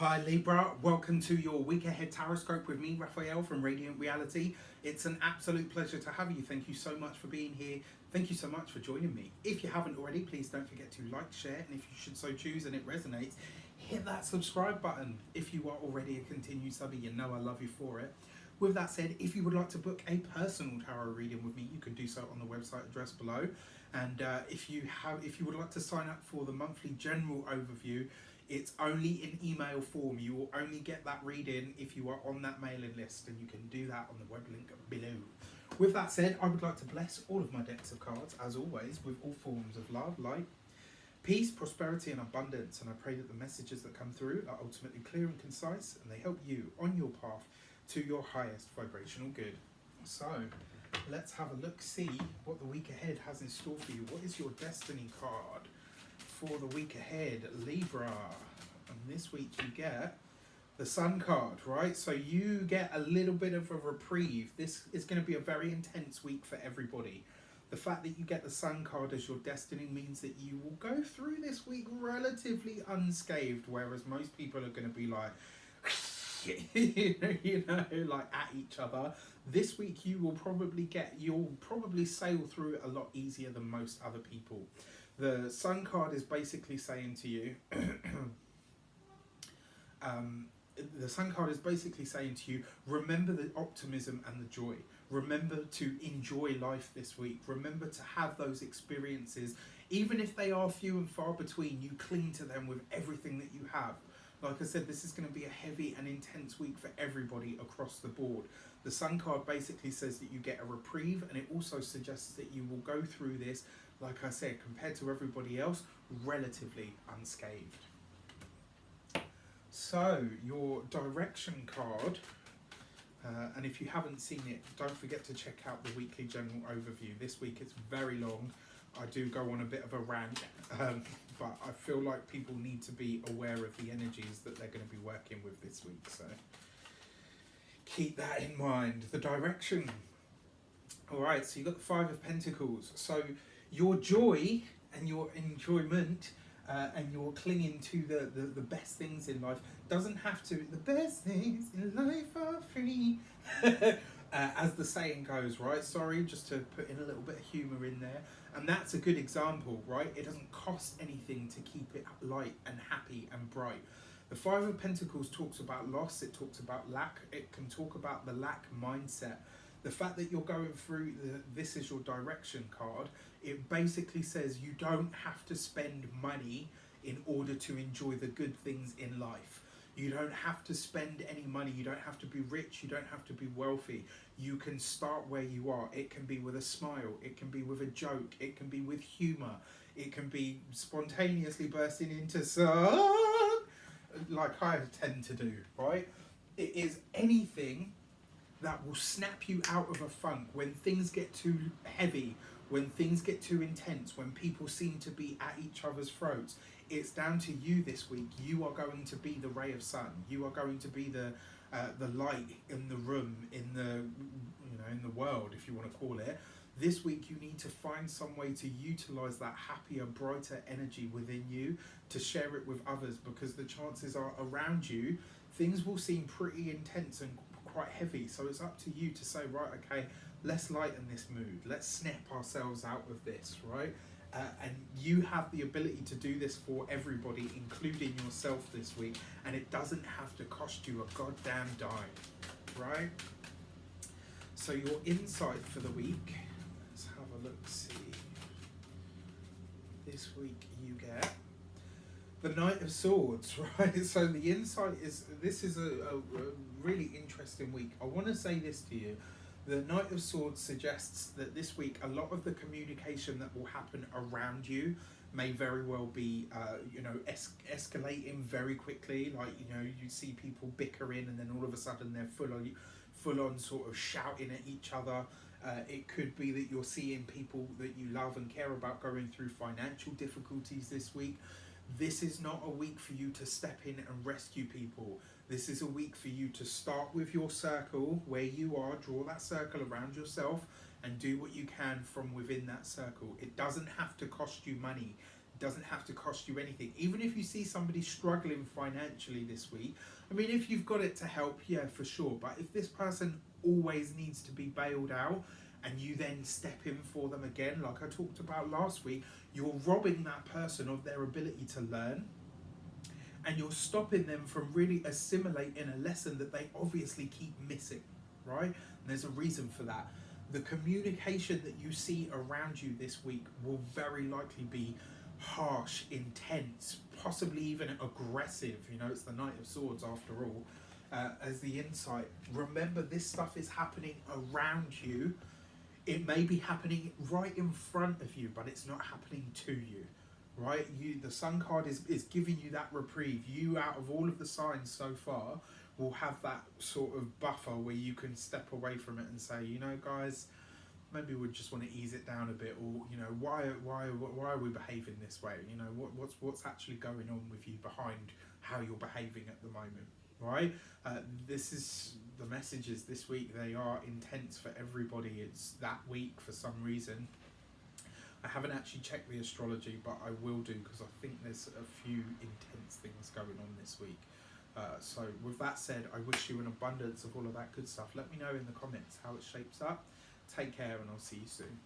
Hi Libra, welcome to your week ahead taroscope with me, Raphael from Reydiant Reality. It's an absolute pleasure to have you. Thank you so much for being here. Thank you so much for joining me. If you haven't already, please don't forget to like, share, and if you should so choose and it resonates, hit that subscribe button. If you are already a continued subby, you know I love you for it. With that said, if you would like to book a personal tarot reading with me, you can do so on the website address below. And if you would like to sign up for the monthly general overview, it's only in email form. You will only get that reading if you are on that mailing list, and you can do that on the web link below. With that said, I would like to bless all of my decks of cards, as always, with all forms of love, light, peace, prosperity and abundance. And I pray that the messages that come through are ultimately clear and concise, and they help you on your path to your highest vibrational good. So let's have a look, see what the week ahead has in store for you. What is your destiny card for the week ahead, Libra? And this week you get the Sun card, right? So you get a little bit of a reprieve. This is going to be a very intense week for everybody. The fact that you get the Sun card as your destiny means that you will go through this week relatively unscathed, whereas most people are going to be like like at each other. This week you'll probably sail through it a lot easier than most other people. The Sun card is basically saying to you the Sun card is basically saying to you, remember the optimism and the joy. Remember to enjoy life this week. Remember to have those experiences, even if they are few and far between. You cling to them with everything that you have. Like I said, this is going to be a heavy and intense week for everybody across the board. The Sun card basically says that you get a reprieve, and it also suggests that you will go through this, like I said, compared to everybody else, relatively unscathed. So, your direction card, and if you haven't seen it, don't forget to check out the weekly general overview. This week it's very long. I do go on a bit of a rant, but I feel like people need to be aware of the energies that they're going to be working with this week. So keep that in mind. The direction. All right, so you've got the Five of Pentacles. So your joy and your enjoyment and your clinging to the best things in life doesn't have to. The best things in life are free. As the saying goes, right? Sorry, just to put in a little bit of humour in there. And that's a good example, right? It doesn't cost anything to keep it light and happy and bright. The Five of Pentacles talks about loss, it talks about lack, it can talk about the lack mindset. The fact that you're going through this is your direction card, it basically says you don't have to spend money in order to enjoy the good things in life. You don't have to spend any money. You don't have to be rich. You don't have to be wealthy. You can start where you are. It can be with a smile. It can be with a joke. It can be with humour. It can be spontaneously bursting into song, like I tend to do, right? It is anything that will snap you out of a funk when things get too heavy, when things get too intense, when people seem to be at each other's throats. It's down to you this week. You are going to be the ray of sun. You are going to be the light in the room, in the world, if you want to call it. This week you need to find some way to utilize that happier, brighter energy within you to share it with others, because the chances are around you things will seem pretty intense and quite heavy. So it's up to you to say, right, okay, let's lighten this mood. Let's snap ourselves out of this, right? And you have the ability to do this for everybody, including yourself this week. And it doesn't have to cost you a goddamn dime, right? So your insight for the week, let's have a look, see. This week you get the Knight of Swords, right? So the insight is, this is a really interesting week. I want to say this to you. The Knight of Swords suggests that this week a lot of the communication that will happen around you may very well be, escalating very quickly. Like, you see people bickering, and then all of a sudden they're full on sort of shouting at each other. It could be that you're seeing people that you love and care about going through financial difficulties this week. This is not a week for you to step in and rescue people. This is a week for you to start with your circle where you are, draw that circle around yourself and do what you can from within that circle. It doesn't have to cost you money. doesn't have to cost you anything. Even if you see somebody struggling financially this week, I mean, if you've got it to help, yeah, for sure. But if this person always needs to be bailed out and you then step in for them again, like I talked about last week, you're robbing that person of their ability to learn, and you're stopping them from really assimilating a lesson that they obviously keep missing, right? And there's a reason for that. The communication that you see around you this week will very likely be harsh, intense, possibly even aggressive. You know, it's the Knight of Swords after all. As the insight, remember this stuff is happening around you. It may be happening right in front of you, but it's not happening to you, right? The Sun card is giving you that reprieve. You, out of all of the signs so far, will have that sort of buffer where you can step away from it and say, you know, guys, maybe we just want to ease it down a bit, or, you know, why are we behaving this way? You know, what's actually going on with you behind how you're behaving at the moment, right? This is the messages this week. They are intense for everybody. It's that week for some reason. I haven't actually checked the astrology, but I will do, because I think there's a few intense things going on this week. So with that said, I wish you an abundance of all of that good stuff. Let me know in the comments how it shapes up. Take care, and I'll see you soon.